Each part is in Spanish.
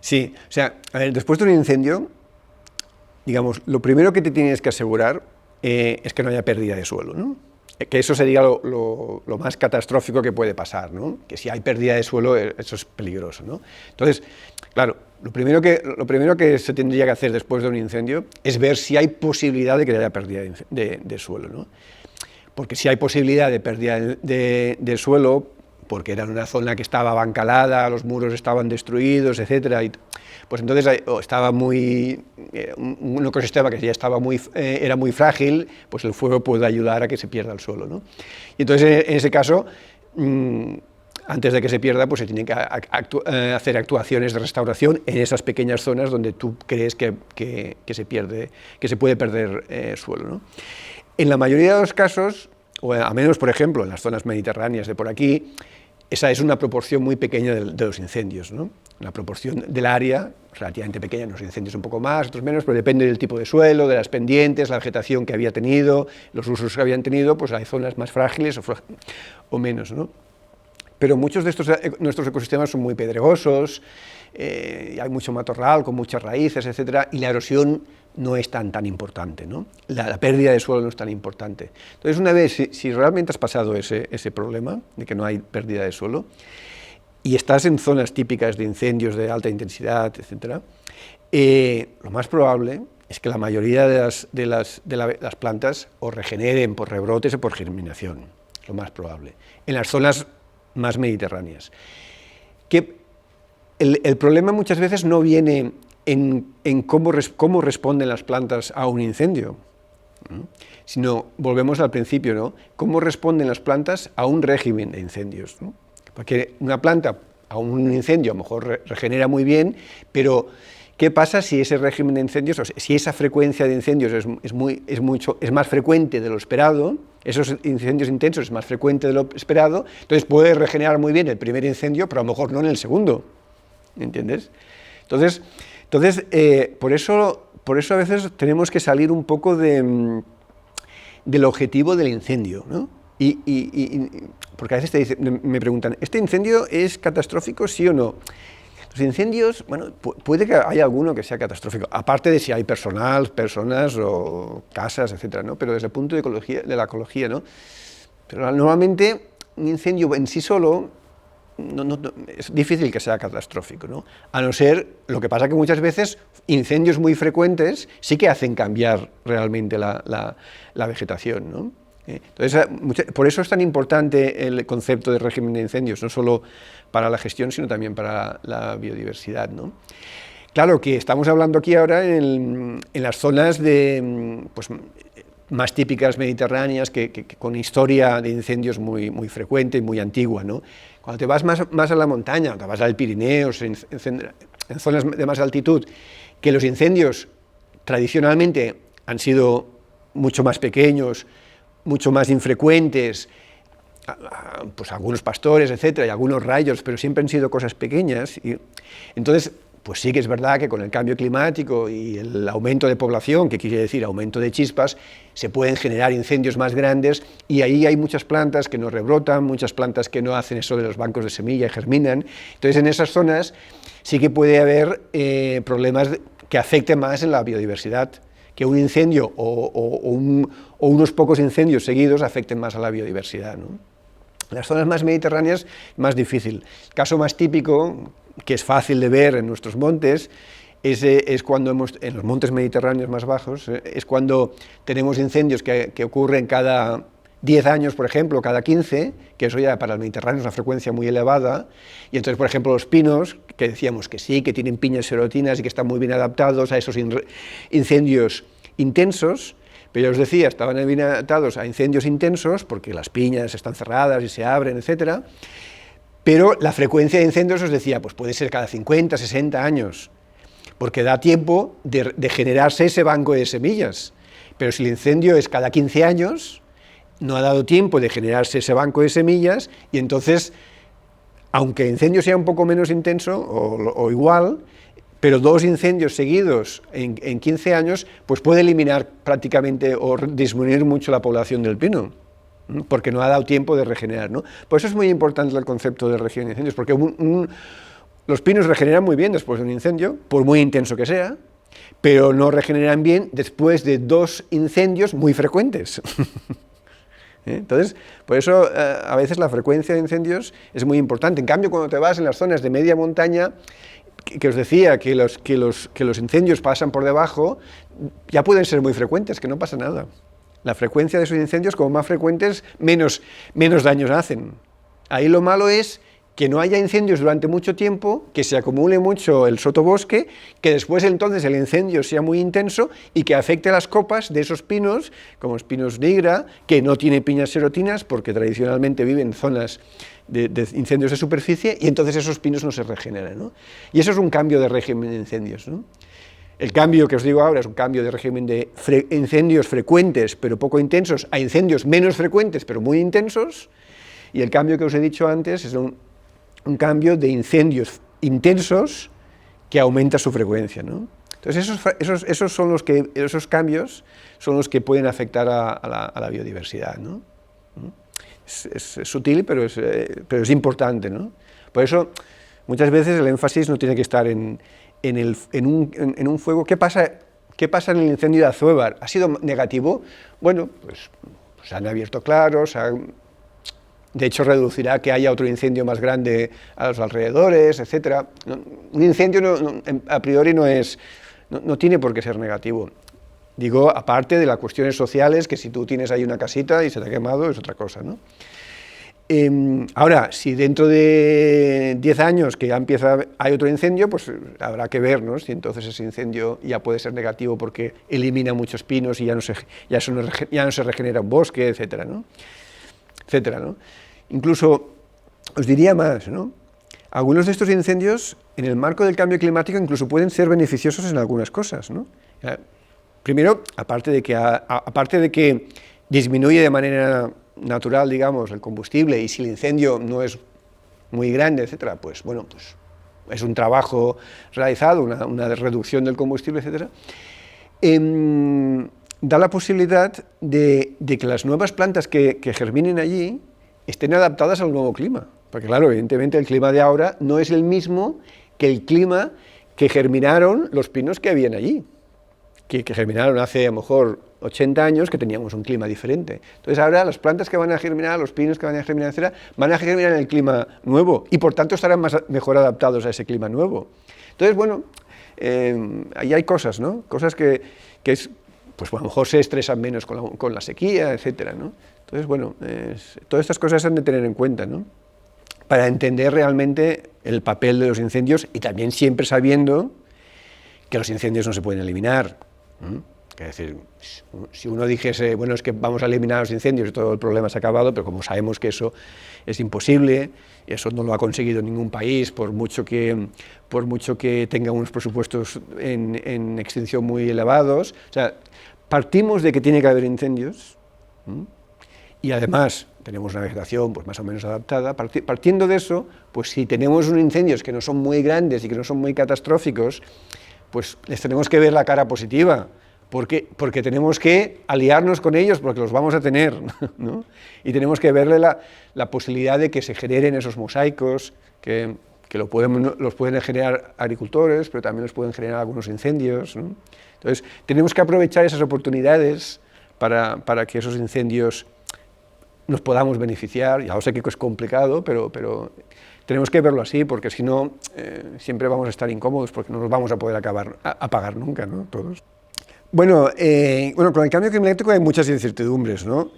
Sí, o sea, a ver, después de un incendio, digamos, lo primero que te tienes que asegurar es que no haya pérdida de suelo, ¿no? Que eso sería lo más catastrófico que puede pasar, ¿no? Que si hay pérdida de suelo, eso es peligroso, ¿no? Entonces, claro, lo primero que se tendría que hacer después de un incendio es ver si hay posibilidad de que haya pérdida de suelo, ¿no? Porque si hay posibilidad de pérdida de suelo, porque era una zona que estaba bancalada, los muros estaban destruidos, etcétera, pues entonces estaba un ecosistema que ya estaba era muy frágil, pues el fuego puede ayudar a que se pierda el suelo, ¿no? Y entonces en ese caso, antes de que se pierda, pues se tienen que hacer actuaciones de restauración en esas pequeñas zonas donde tú crees que se puede perder suelo, ¿no? En la mayoría de los casos, o a menos, por ejemplo, en las zonas mediterráneas de por aquí, esa es una proporción muy pequeña de los incendios, ¿no? La proporción del área, relativamente pequeña, en los incendios un poco más, otros menos, pero depende del tipo de suelo, de las pendientes, la vegetación que había tenido, los usos que habían tenido, pues hay zonas más frágiles o menos, ¿no? Pero muchos de nuestros ecosistemas son muy pedregosos, hay mucho matorral con muchas raíces, etcétera, y la erosión no es tan importante, ¿no? La pérdida de suelo no es tan importante. Entonces, una vez, si realmente has pasado ese problema de que no hay pérdida de suelo, y estás en zonas típicas de incendios de alta intensidad, etcétera, lo más probable es que la mayoría de las plantas o regeneren por rebrotes o por germinación, lo más probable, en las zonas más mediterráneas. Que el problema muchas veces no viene en cómo responden las plantas a un incendio, ¿no? Sino, volvemos al principio, ¿no? Cómo responden las plantas a un régimen de incendios, ¿no? Porque una planta a un incendio a lo mejor regenera muy bien, pero ¿qué pasa si ese régimen de incendios, o sea, si esa frecuencia de incendios es más frecuente de lo esperado, esos incendios intensos es más frecuente de lo esperado, entonces puede regenerar muy bien el primer incendio, pero a lo mejor no en el segundo, ¿entiendes? Entonces por eso a veces tenemos que salir un poco del objetivo del incendio, ¿no? Porque a veces me preguntan, ¿este incendio es catastrófico, sí o no? Los incendios, bueno, puede que haya alguno que sea catastrófico, aparte de si hay personas o casas, etcétera, ¿no? Pero desde el punto de la ecología, ¿no? Pero normalmente un incendio en sí solo es difícil que sea catastrófico, ¿no? A no ser, lo que pasa que muchas veces incendios muy frecuentes sí que hacen cambiar realmente la vegetación, ¿no? Entonces, por eso es tan importante el concepto de régimen de incendios, no solo para la gestión, sino también para la biodiversidad, ¿no? Claro que estamos hablando aquí ahora en las zonas pues, más típicas mediterráneas, con historia de incendios muy frecuente y muy antigua, ¿no? Cuando te vas más a la montaña, te vas al Pirineo, en zonas de más altitud, que los incendios tradicionalmente han sido mucho más pequeños, mucho más infrecuentes, pues algunos pastores, etcétera, y algunos rayos, pero siempre han sido cosas pequeñas. Y entonces, pues sí que es verdad que con el cambio climático y el aumento de población, que quiere decir aumento de chispas, se pueden generar incendios más grandes, y ahí hay muchas plantas que no rebrotan, muchas plantas que no hacen eso de los bancos de semilla y germinan. Entonces, en esas zonas sí que puede haber problemas que afecten más en la biodiversidad, que un incendio o unos pocos incendios seguidos afecten más a la biodiversidad, ¿no? En las zonas más mediterráneas, más difícil. El caso más típico, que es fácil de ver en nuestros montes, es cuando en los montes mediterráneos más bajos, es cuando tenemos incendios que ocurren cada 10 años, por ejemplo, cada 15, que eso ya para el Mediterráneo es una frecuencia muy elevada, y entonces, por ejemplo, los pinos, que decíamos que sí, que tienen piñas serotinas y que están muy bien adaptados a esos incendios intensos, pero ya os decía, estaban bien adaptados a incendios intensos, porque las piñas están cerradas y se abren, etcétera, pero la frecuencia de incendios, os decía, pues puede ser cada 50, 60 años, porque da tiempo de generarse ese banco de semillas, pero si el incendio es cada 15 años, no ha dado tiempo de generarse ese banco de semillas, y entonces, aunque el incendio sea un poco menos intenso, o igual, pero 2 incendios seguidos en 15 años, pues puede eliminar prácticamente o disminuir mucho la población del pino, porque no ha dado tiempo de regenerar, ¿no? Por eso es muy importante el concepto de régimen de incendios, porque los pinos regeneran muy bien después de un incendio, por muy intenso que sea, pero no regeneran bien después de 2 incendios muy frecuentes. Entonces, por eso a veces la frecuencia de incendios es muy importante. En cambio, cuando te vas en las zonas de media montaña, que os decía que los incendios pasan por debajo, ya pueden ser muy frecuentes, que no pasa nada. La frecuencia de esos incendios, como más frecuentes, menos daños hacen. Ahí lo malo es que no haya incendios durante mucho tiempo, que se acumule mucho el sotobosque, que después entonces el incendio sea muy intenso y que afecte a las copas de esos pinos, como los pinos nigra, que no tienen piñas serotinas porque tradicionalmente viven en zonas de incendios de superficie, y entonces esos pinos no se regeneran, ¿no? Y eso es un cambio de régimen de incendios, ¿no? El cambio que os digo ahora es un cambio de régimen de incendios frecuentes pero poco intensos a incendios menos frecuentes pero muy intensos, y el cambio que os he dicho antes es un cambio de incendios intensos que aumenta su frecuencia, ¿no? Entonces esos cambios son los que pueden afectar a la biodiversidad, ¿no? Es sutil, pero es importante, ¿no? Por eso muchas veces el énfasis no tiene que estar en un fuego. ¿Qué pasa en el incendio de Azuévar? ¿Ha sido negativo? Bueno, pues se han abierto claros, de hecho reducirá que haya otro incendio más grande a los alrededores, etc. Un incendio a priori no tiene por qué ser negativo. Digo, aparte de las cuestiones sociales, que si tú tienes ahí una casita y se te ha quemado, es otra cosa, ¿no? Ahora, si dentro de 10 años que ya hay otro incendio, pues habrá que ver, ¿no? Si entonces ese incendio ya puede ser negativo porque elimina muchos pinos y ya no se regenera un bosque, etcétera, ¿no? ¿no? Incluso os diría más, ¿no? Algunos de estos incendios, en el marco del cambio climático, incluso pueden ser beneficiosos en algunas cosas, ¿no? Primero, aparte de que disminuye de manera natural, digamos, el combustible, y si el incendio no es muy grande, etcétera, pues bueno, pues es un trabajo realizado, una reducción del combustible, etcétera, da la posibilidad de que las nuevas plantas que germinen allí estén adaptadas al nuevo clima, porque claro, evidentemente el clima de ahora no es el mismo que el clima que germinaron los pinos que habían allí, que germinaron hace a lo mejor 80 años, que teníamos un clima diferente. Entonces ahora las plantas que van a germinar, los pinos que van a germinar, etcétera, van a germinar en el clima nuevo y por tanto estarán mejor adaptados a ese clima nuevo. Entonces, bueno, ahí hay cosas, ¿no? Cosas que pues a lo mejor se estresan menos con la sequía, etcétera, ¿no? Entonces, bueno, todas estas cosas se han de tener en cuenta, ¿no? Para entender realmente el papel de los incendios, y también siempre sabiendo que los incendios no se pueden eliminar. Es decir, si uno dijese, bueno, es que vamos a eliminar los incendios y todo el problema se ha acabado, pero como sabemos que eso es imposible, eso no lo ha conseguido ningún país, por mucho que tenga unos presupuestos en extinción muy elevados, o sea, partimos de que tiene que haber incendios, y además tenemos una vegetación pues más o menos adaptada. Partiendo de eso, pues si tenemos unos incendios que no son muy grandes y que no son muy catastróficos, pues les tenemos que ver la cara positiva, porque tenemos que aliarnos con ellos, porque los vamos a tener, ¿no? Y tenemos que verle la posibilidad de que se generen esos mosaicos, que los pueden generar agricultores, pero también los pueden generar algunos incendios, ¿no? Entonces, tenemos que aprovechar esas oportunidades para que esos incendios nos podamos beneficiar. Ya sé que es complicado, pero tenemos que verlo así, porque si no, siempre vamos a estar incómodos, porque no nos vamos a poder apagar nunca, ¿no? Todos. Bueno, con el cambio climático hay muchas incertidumbres, ¿no?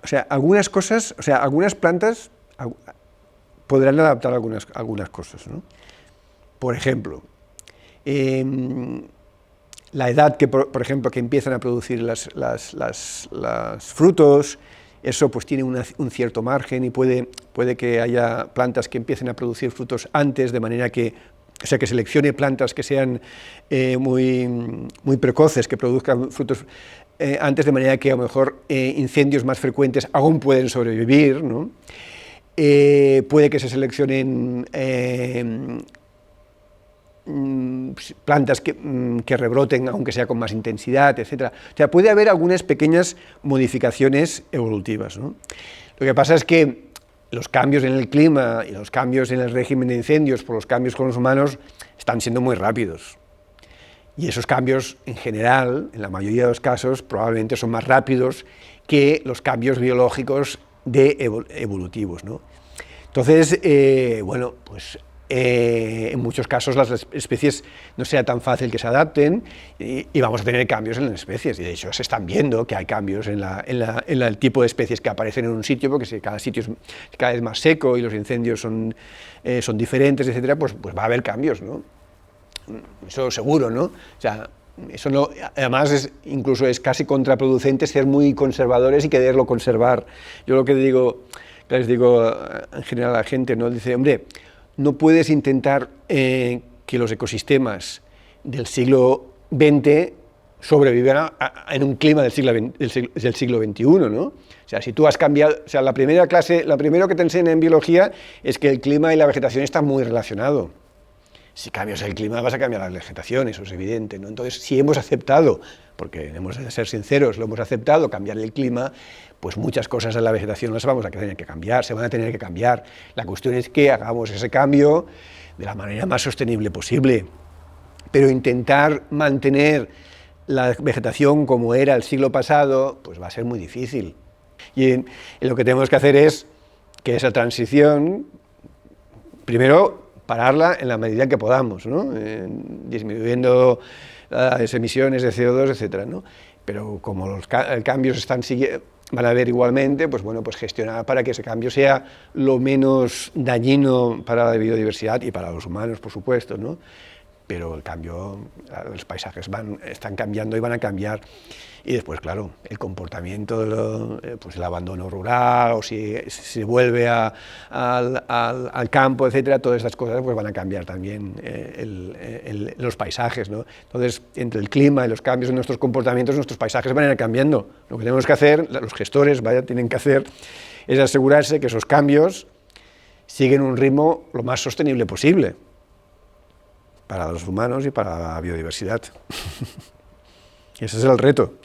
O sea, algunas plantas podrán adaptar algunas cosas, ¿no? Por ejemplo, la edad por ejemplo, que empiezan a producir los frutos, eso pues tiene un cierto margen, y puede que haya plantas que empiecen a producir frutos antes, de manera que seleccione plantas que sean muy precoces, que produzcan frutos antes, de manera que a lo mejor incendios más frecuentes aún pueden sobrevivir, ¿no? Puede que se seleccionen plantas que rebroten, aunque sea con más intensidad, etc. O sea, puede haber algunas pequeñas modificaciones evolutivas, ¿no? Lo que pasa es que los cambios en el clima y los cambios en el régimen de incendios por los cambios con los humanos están siendo muy rápidos. Y esos cambios, en general, en la mayoría de los casos, probablemente son más rápidos que los cambios biológicos evolutivos, ¿no? Entonces, bueno, pues en muchos casos las especies no será tan fácil que se adapten y vamos a tener cambios en las especies. Y de hecho se están viendo que hay cambios en el tipo de especies que aparecen en un sitio, porque si cada sitio es cada vez más seco y los incendios son diferentes, etcétera, pues va a haber cambios, ¿no? Eso seguro, ¿no? O sea, eso no, además incluso es casi contraproducente ser muy conservadores y quererlo conservar. Yo lo que les digo en general a la gente, ¿no? Dice, hombre, no puedes intentar que los ecosistemas del siglo XX sobrevivan en un clima del siglo XXI, ¿no? O sea, si tú has cambiado, o sea, lo primero que te enseñan en biología es que el clima y la vegetación están muy relacionados. Si cambias el clima vas a cambiar la vegetación, eso es evidente, ¿no? Entonces, si hemos aceptado, porque hemos de ser sinceros, lo hemos aceptado, cambiar el clima, pues muchas cosas en la vegetación las vamos a tener que cambiar, se van a tener que cambiar. La cuestión es que hagamos ese cambio de la manera más sostenible posible, pero intentar mantener la vegetación como era el siglo pasado, pues va a ser muy difícil. Y lo que tenemos que hacer es que esa transición, primero, pararla en la medida que podamos, ¿no? Disminuyendo las emisiones de CO2, etcétera, ¿no? Pero como los cambios van a haber igualmente, pues bueno, pues gestionar para que ese cambio sea lo menos dañino para la biodiversidad y para los humanos, por supuesto, ¿no? Pero el cambio, los paisajes están cambiando y van a cambiar. Y después, claro, el comportamiento, pues el abandono rural, o si se vuelve al campo, etcétera, todas estas cosas pues van a cambiar también los paisajes, ¿no? Entonces, entre el clima y los cambios en nuestros comportamientos, nuestros paisajes van a ir cambiando. Lo que tenemos que hacer, los gestores tienen que hacer, es asegurarse que esos cambios siguen un ritmo lo más sostenible posible para los humanos y para la biodiversidad. Ese es el reto.